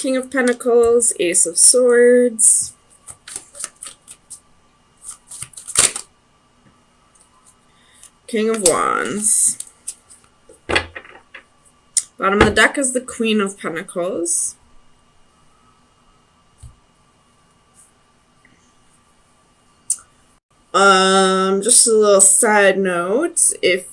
King of Pentacles, Ace of Swords, King of Wands. Bottom of the deck is the Queen of Pentacles. Just a little side note, if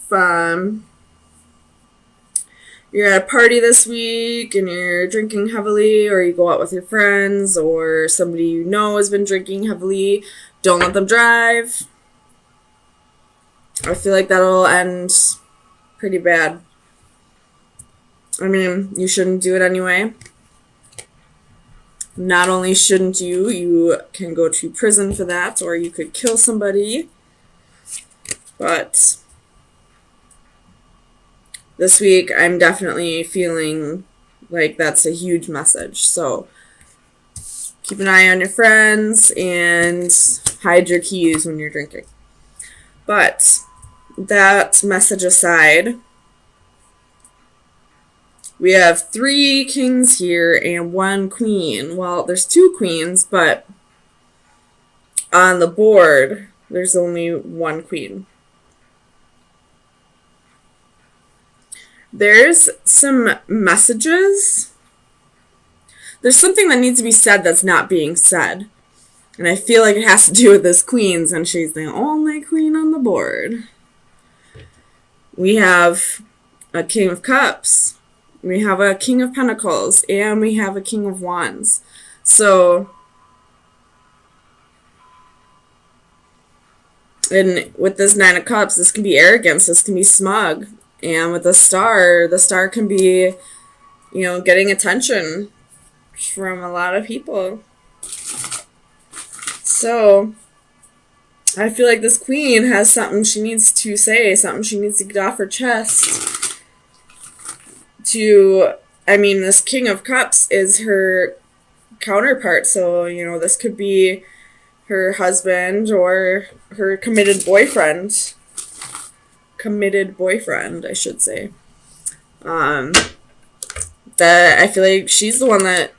you're at a party this week and you're drinking heavily, or you go out with your friends, or somebody you know has been drinking heavily, don't let them drive. I feel like that'll end pretty bad. I mean, you shouldn't do it anyway. Not only shouldn't you, you can go to prison for that, or you could kill somebody. But this week, I'm definitely feeling like that's a huge message. So keep an eye on your friends and hide your keys when you're drinking. But that message aside, we have 3 kings here and 1 queen. Well, there's 2 queens, but on the board, there's only 1 queen. There's some messages. There's something that needs to be said that's not being said. And I feel like it has to do with this queen, and she's the only queen on the board. We have a King of Cups. We have a King of Pentacles. And we have a King of Wands. So, and with this 9 of Cups, this can be arrogance. This can be smug. And with the star can be, you know, getting attention from a lot of people. So, I feel like this queen has something she needs to say, something she needs to get off her chest. This King of Cups is her counterpart. So, you know, this could be her husband or her committed boyfriend, I should say. That I feel like she's the one that,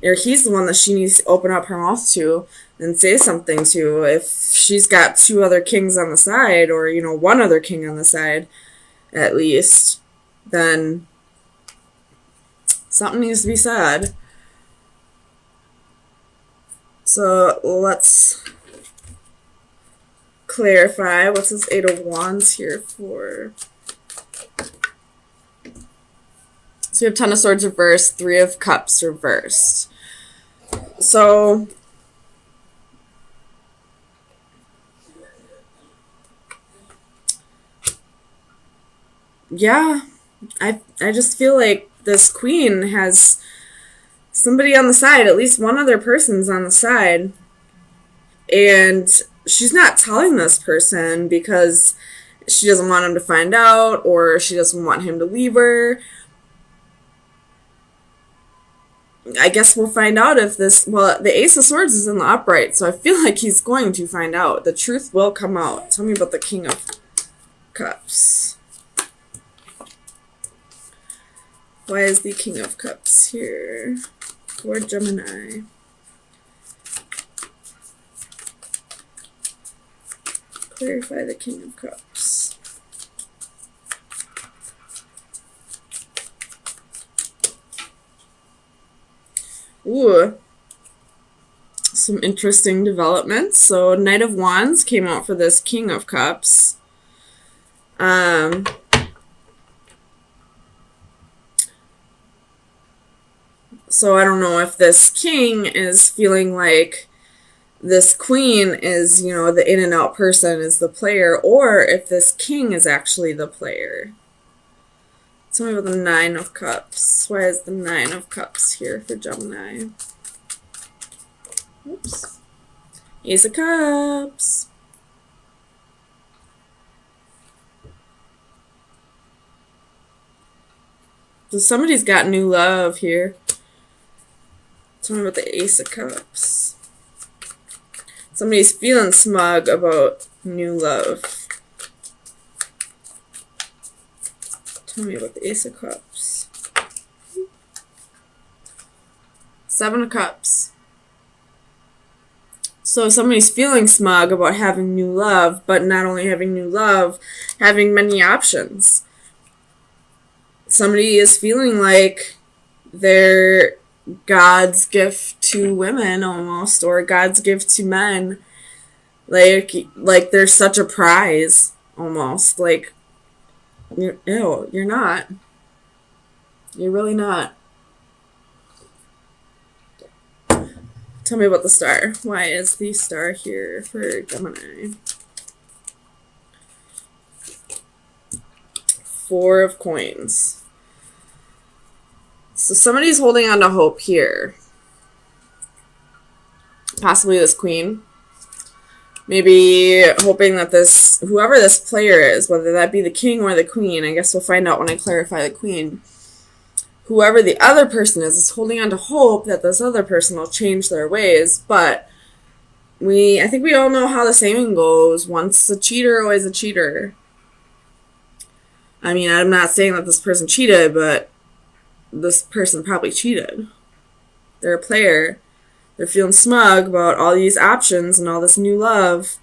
or he's the one that she needs to open up her mouth to and say something to. If she's got 2 other kings on the side, or, you know, 1 other king on the side, at least, then something needs to be said. So let's clarify. What's this 8 of Wands here for? So we have 10 of Swords reversed, 3 of Cups reversed. So yeah, I just feel like this queen has somebody on the side, at least one other person's on the side, and she's not telling this person because she doesn't want him to find out, or she doesn't want him to leave her. I guess we'll find out if this, well, the Ace of Swords is in the upright, so I feel like he's going to find out. The truth will come out. Tell me about the King of Cups. Why is the King of Cups here for Gemini? Clarify the King of Cups. Ooh. Some interesting developments. So Knight of Wands came out for this King of Cups. So I don't know if this king is feeling like this queen is, you know, the in and out person is the player, or if this king is actually the player. Tell me about the 9 of Cups. Why is the 9 of Cups here for Gemini? Oops. Ace of Cups. So somebody's got new love here. Tell me about the Ace of Cups. Somebody's feeling smug about new love. Tell me about the Ace of Cups. Seven of Cups. So somebody's feeling smug about having new love, but not only having new love, having many options. Somebody is feeling like they're God's gift to women almost, or God's gift to men. Like they're such a prize almost. Like, you're not. You're really not. Tell me about the star. Why is the star here for Gemini? Four of Coins. So somebody's holding on to hope here. Possibly this queen. Maybe hoping that whoever this player is, whether that be the king or the queen, I guess we'll find out when I clarify the queen. Whoever the other person is holding on to hope that this other person will change their ways, but I think we all know how the saying goes, once a cheater, always a cheater. I mean, I'm not saying that this person cheated, but this person probably cheated. They're a player. They're feeling smug about all these options and all this new love.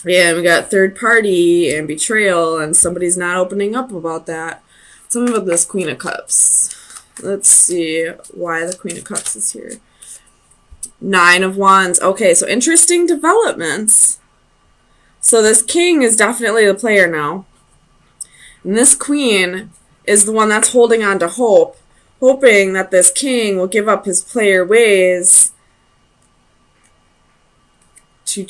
Yeah, and we got third party and betrayal, and somebody's not opening up about that. Tell me about this Queen of Cups. Let's see why the Queen of Cups is here. Nine of Wands. Okay, so interesting developments. So this king is definitely the player now. And this queen is the one that's holding on to hope, hoping that this king will give up his player ways to,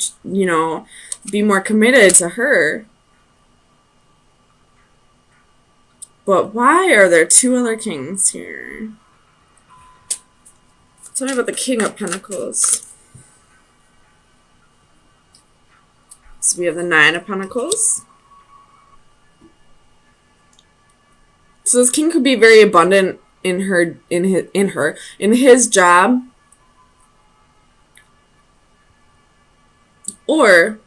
be more committed to her. But why are there two other kings here? Tell me about the King of Pentacles. So we have the Nine of Pentacles. So this king could be very abundant in his job. Or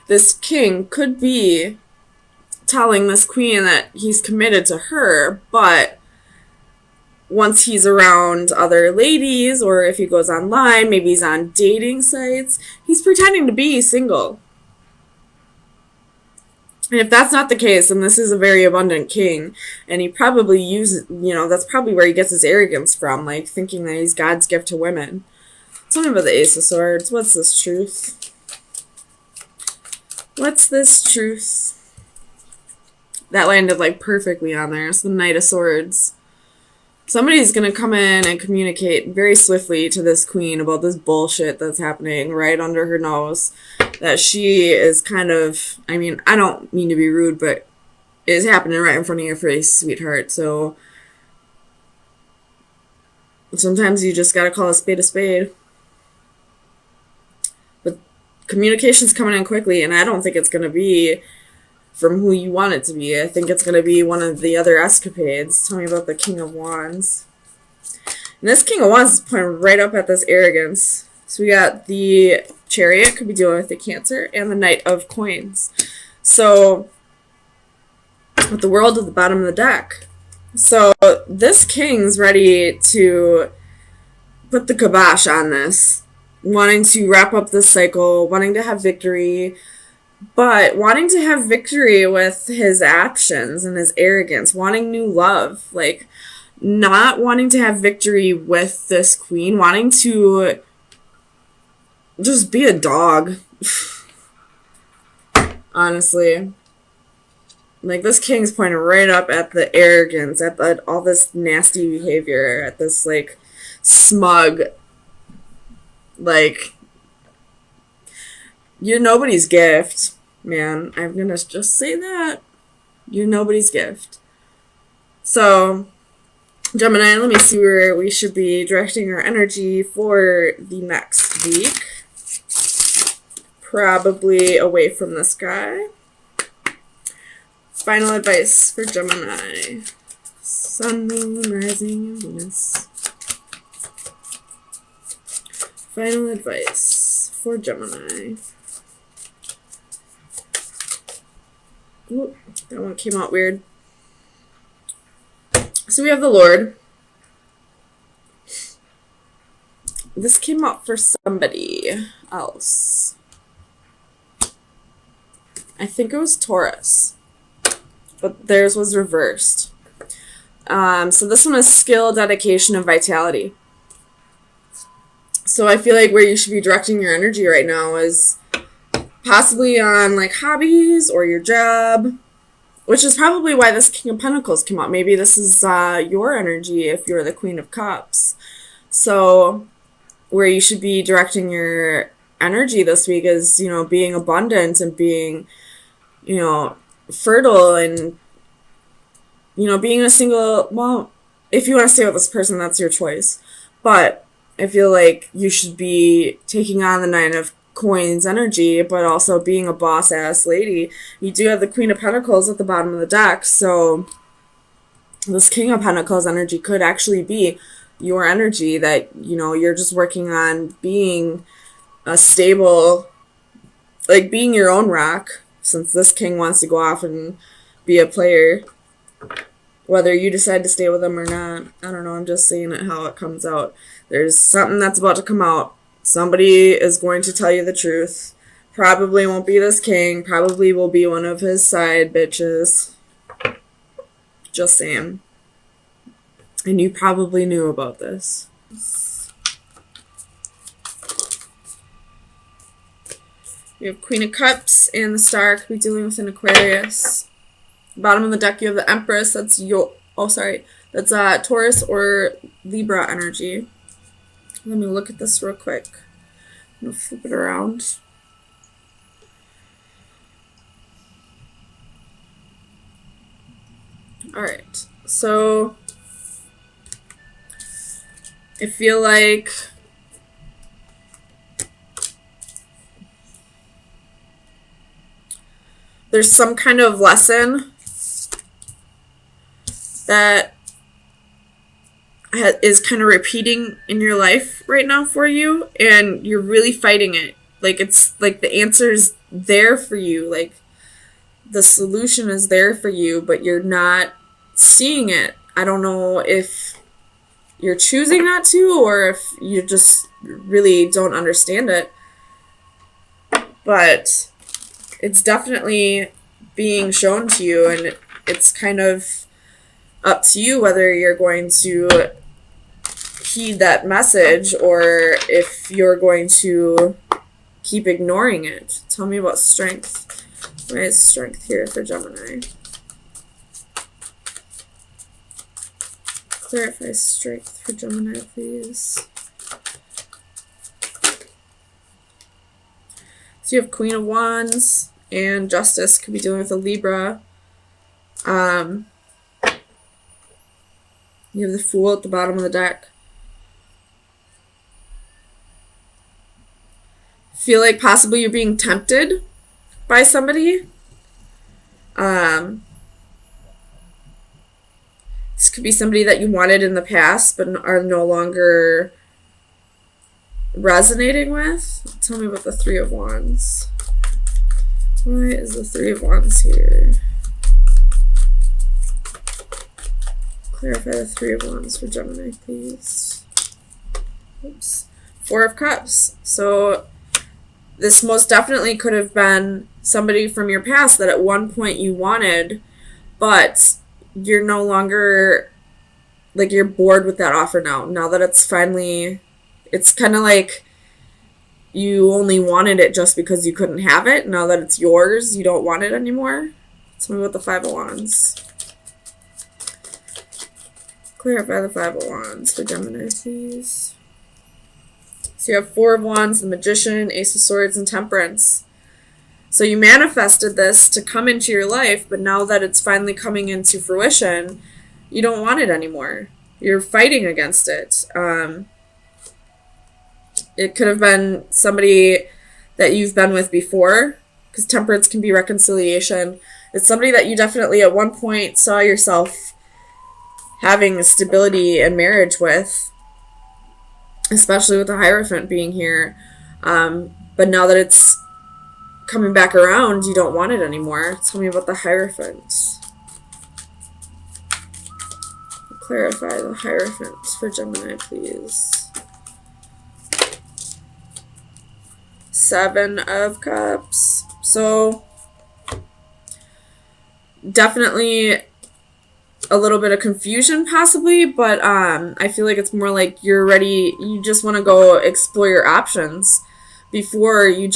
this king could be telling this queen that he's committed to her, but once he's around other ladies, or if he goes online, maybe he's on dating sites, he's pretending to be single. And if that's not the case, then this is a very abundant king, and he probably uses, that's probably where he gets his arrogance from, like thinking that he's God's gift to women. Tell me about the Ace of Swords. What's this truth? What's this truth? That landed like perfectly on there. It's the Knight of Swords. Somebody's going to come in and communicate very swiftly to this queen about this bullshit that's happening right under her nose. That she is kind of, I don't mean to be rude, but it's happening right in front of your face, sweetheart. So sometimes you just got to call a spade a spade. But communication's coming in quickly, and I don't think it's going to be from who you want it to be. I think it's going to be one of the other escapades. Tell me about the King of Wands. And this King of Wands is pointing right up at this arrogance. So we got the Chariot, could be dealing with the Cancer, and the Knight of Coins. So, with the World at the bottom of the deck. So, this king's ready to put the kibosh on this. Wanting to wrap up this cycle, wanting to have victory, but wanting to have victory with his actions and his arrogance, wanting new love, like not wanting to have victory with this queen, wanting to just be a dog. Honestly. Like, this king's pointing right up at the arrogance, at all this nasty behavior, at this, like, smug, like, you're nobody's gift, man. I'm gonna just say that. You're nobody's gift. So, Gemini, let me see where we should be directing our energy for the next week. Probably away from this guy. Final advice for Gemini. Sun, Moon, Rising, and Venus. Final advice for Gemini. Ooh, that one came out weird. So we have the Lord. this came up for somebody else. I think it was Taurus, but theirs was reversed. So this one is skill, dedication, and vitality. So I feel like where you should be directing your energy right now is possibly on like hobbies or your job, which is probably why this King of Pentacles came out. Maybe this is your energy if you're the Queen of Cups. So where you should be directing your energy this week is, you know, being abundant and being, you know, fertile and, you know, being a single, well, if you want to stay with this person, that's your choice. But I feel like you should be taking on the Nine of Coins energy, but also being a boss-ass lady. You do have the Queen of Pentacles at the bottom of the deck, so this King of Pentacles energy could actually be your energy that, you know, you're just working on being a stable, like being your own rock, since this king wants to go off and be a player. Whether you decide to stay with them or not, I don't know, I'm just saying it how it comes out. There's something that's about to come out. Somebody is going to tell you the truth. Probably won't be this king. Probably will be one of his side bitches. Just saying. And you probably knew about this. You have Queen of Cups and the Star could be dealing with an Aquarius. Bottom of the deck, you have the Empress. That's that's Taurus or Libra energy. Let me look at this real quick. I'm going to flip it around. Alright, so I feel like there's some kind of lesson that is kind of repeating in your life right now for you, and you're really fighting it. Like, it's like the answer's there for you, like the solution is there for you, but you're not seeing it. I don't know if you're choosing not to, or if you just really don't understand it, but it's definitely being shown to you, and it's kind of up to you whether you're going to heed that message or if you're going to keep ignoring it. Tell me about strength. Why is strength here for Gemini? Clarify strength for Gemini, please. So you have Queen of Wands and Justice, could be dealing with a Libra. You have the Fool at the bottom of the deck. Feel like possibly you're being tempted by somebody. This could be somebody that you wanted in the past but are no longer resonating with. Tell me about the Three of Wands. Why is the Three of Wands here? Clarify the Three of Wands for Gemini, please. Oops. Four of Cups. So this most definitely could have been somebody from your past that at one point you wanted, but you're no longer, like, you're bored with that offer now. Now that it's finally, it's kind of like you only wanted it just because you couldn't have it. Now that it's yours, you don't want it anymore. Tell me about the Five of Wands. Clarify the Five of Wands for Gemini, please. So you have Four of Wands, the Magician, Ace of Swords, and Temperance. So you manifested this to come into your life, but now that it's finally coming into fruition, you don't want it anymore. You're fighting against it. It could have been somebody that you've been with before, because Temperance can be reconciliation. It's somebody that you definitely at one point saw yourself having stability in marriage with, especially with the Hierophant being here. But now that it's coming back around, you don't want it anymore. Tell me about the Hierophant. Clarify the Hierophant for Gemini, please. Seven of Cups. So definitely a little bit of confusion possibly, but I feel like it's more like you're ready, you just want to go explore your options before you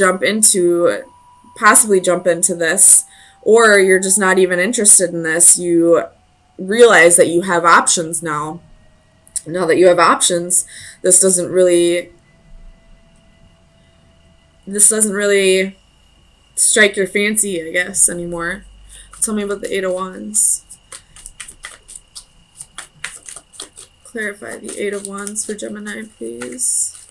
possibly jump into this, or you're just not even interested in this. You realize that you have options now. Now that you have options, this doesn't really strike your fancy, I guess, anymore. Tell me about the Eight of Wands. Clarify the Eight of Wands for Gemini, please.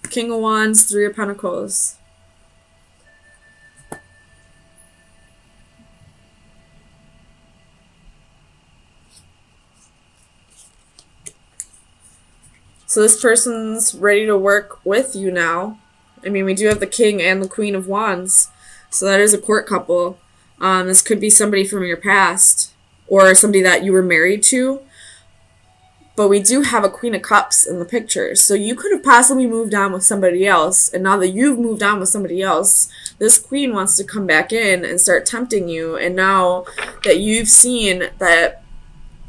King of Wands, Three of Pentacles. So this person's ready to work with you now. I mean, we do have the King and the Queen of Wands. So that is a court couple. This could be somebody from your past or somebody that you were married to. But we do have a Queen of Cups in the picture. So you could have possibly moved on with somebody else. And now that you've moved on with somebody else, this queen wants to come back in and start tempting you. And now that you've seen that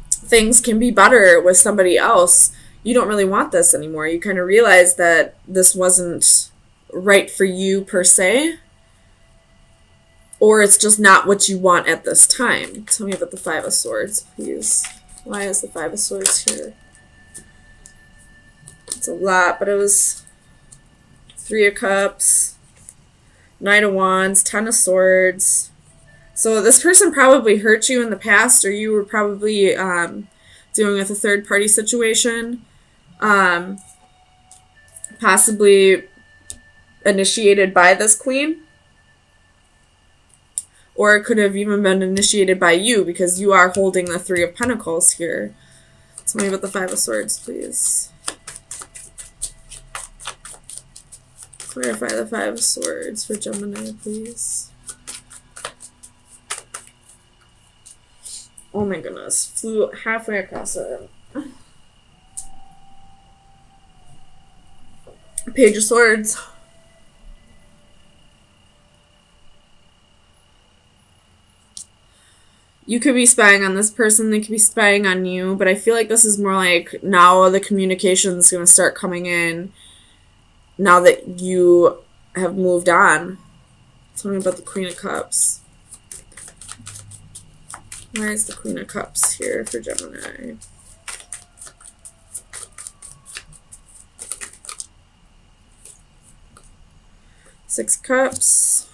things can be better with somebody else, you don't really want this anymore. You kind of realize that this wasn't right for you per se. Or it's just not what you want at this time. Tell me about the Five of Swords, please. Why is the Five of Swords here? It's a lot, but it was Three of Cups, Knight of Wands, Ten of Swords. So this person probably hurt you in the past, or you were probably dealing with a third-party situation. Possibly initiated by this queen. Or it could have even been initiated by you, because you are holding the Three of Pentacles here. Tell me about the Five of Swords, please. Clarify the Five of Swords for Gemini, please. Oh my goodness. Flew halfway across it. Page of Swords. You could be spying on this person, they could be spying on you, but I feel like this is more like now the communication is going to start coming in now that you have moved on. Tell me about the Queen of Cups. Why is the Queen of Cups here for Gemini? Six of Cups,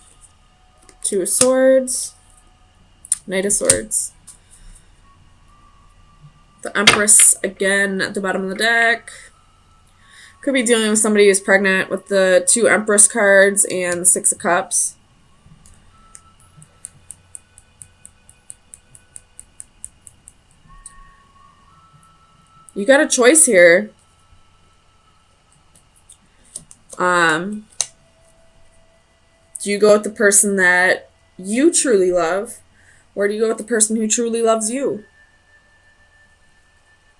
Two of Swords, Knight of Swords. The Empress again at the bottom of the deck. Could be dealing with somebody who's pregnant with the two Empress cards and the Six of Cups. You got a choice here. Do you go with the person that you truly love, or do you go with the person who truly loves you?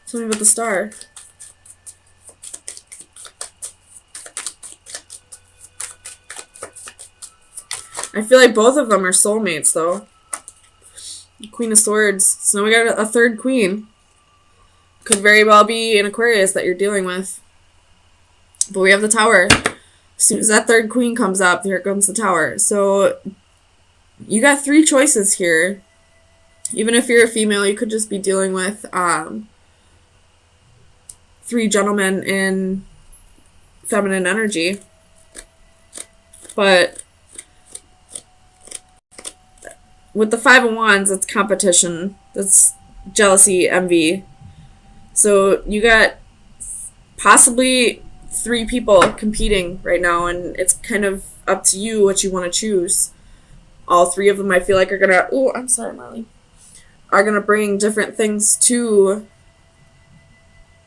Tell me about the Star. I feel like both of them are soulmates, though. Queen of Swords. So now we got a third queen. Could very well be an Aquarius that you're dealing with. But we have the Tower. As soon as that third queen comes up, here comes the Tower. So you got three choices here. Even if you're a female, you could just be dealing with three gentlemen in feminine energy. But with the Five of Wands, it's competition. That's jealousy, envy. So you got possibly three people competing right now, and it's kind of up to you what you want to choose. All three of them, I feel like, are gonna... Oh, I'm sorry, Molly. Are gonna bring different things to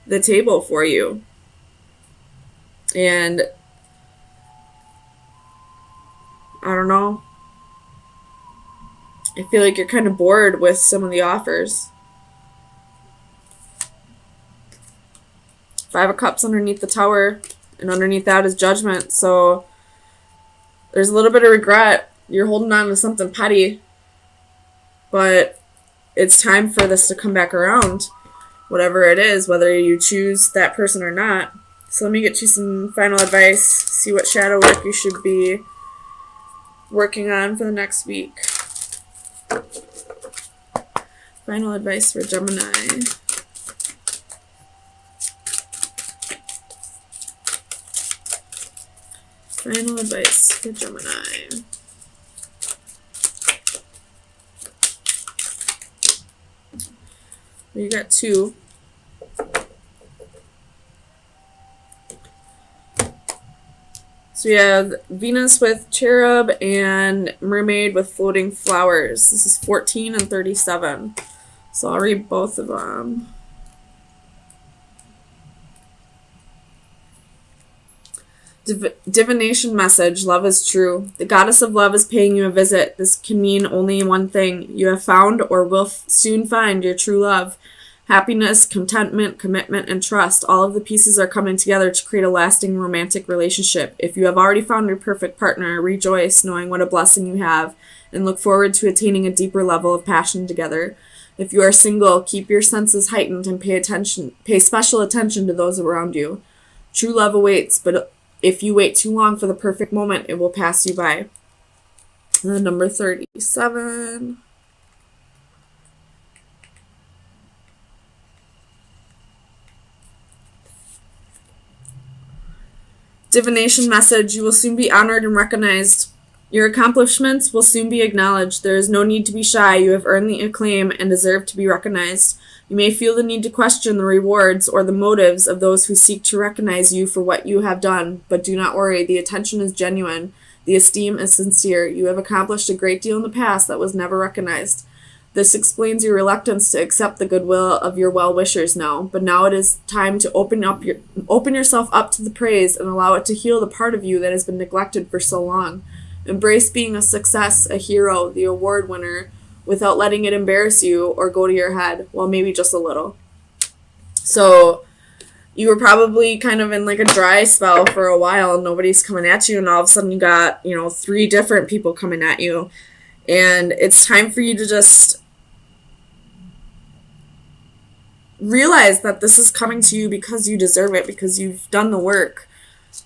the table for you. And I don't know. I feel like you're kind of bored with some of the offers. Five of Cups underneath the Tower. And underneath that is judgment. So there's a little bit of regret. You're holding on to something petty. But it's time for this to come back around. Whatever it is, whether you choose that person or not. So let me get you some final advice. See what shadow work you should be working on for the next week. Final advice for Gemini. Final advice for Gemini. You got 2. So we have Venus with cherub and mermaid with floating flowers. This is 14 and 37. So I'll read both of them. Divination message, love is true. The goddess of love is paying you a visit. This can mean only one thing. You have found or will soon find your true love. Happiness, contentment, commitment, and trust. All of the pieces are coming together to create a lasting romantic relationship. If you have already found your perfect partner, rejoice knowing what a blessing you have and look forward to attaining a deeper level of passion together. If you are single, keep your senses heightened and pay special attention to those around you. True love awaits, but if you wait too long for the perfect moment, it will pass you by. And then number 37. Divination message, you will soon be honored and recognized. Your accomplishments will soon be acknowledged. There is no need to be shy. You have earned the acclaim and deserve to be recognized. You may feel the need to question the rewards or the motives of those who seek to recognize you for what you have done, but do not worry. The attention is genuine. The esteem is sincere. You have accomplished a great deal in the past that was never recognized. This explains your reluctance to accept the goodwill of your well-wishers now, but now it is time to open yourself up to the praise and allow it to heal the part of you that has been neglected for so long. Embrace being a success, a hero, the award winner, without letting it embarrass you or go to your head. Well, maybe just a little. So you were probably kind of in like a dry spell for a while and nobody's coming at you, and all of a sudden you got, 3 different people coming at you. And it's time for you to just realize that this is coming to you because you deserve it, because you've done the work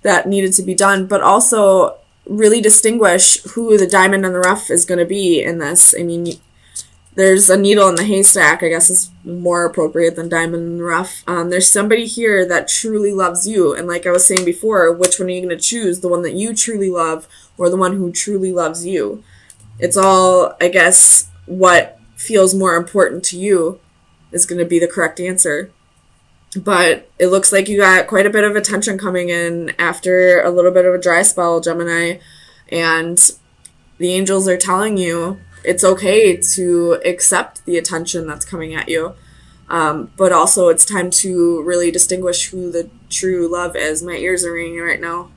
that needed to be done, but also really distinguish who the diamond in the rough is going to be in this. I mean, there's a needle in the haystack, I guess is more appropriate than diamond in the rough. There's somebody here that truly loves you. And like I was saying before, which one are you going to choose? The one that you truly love or the one who truly loves you? It's all, I guess, what feels more important to you is going to be the correct answer. But it looks like you got quite a bit of attention coming in after a little bit of a dry spell, Gemini. And the angels are telling you it's okay to accept the attention that's coming at you. But also it's time to really distinguish who the true love is. My ears are ringing right now.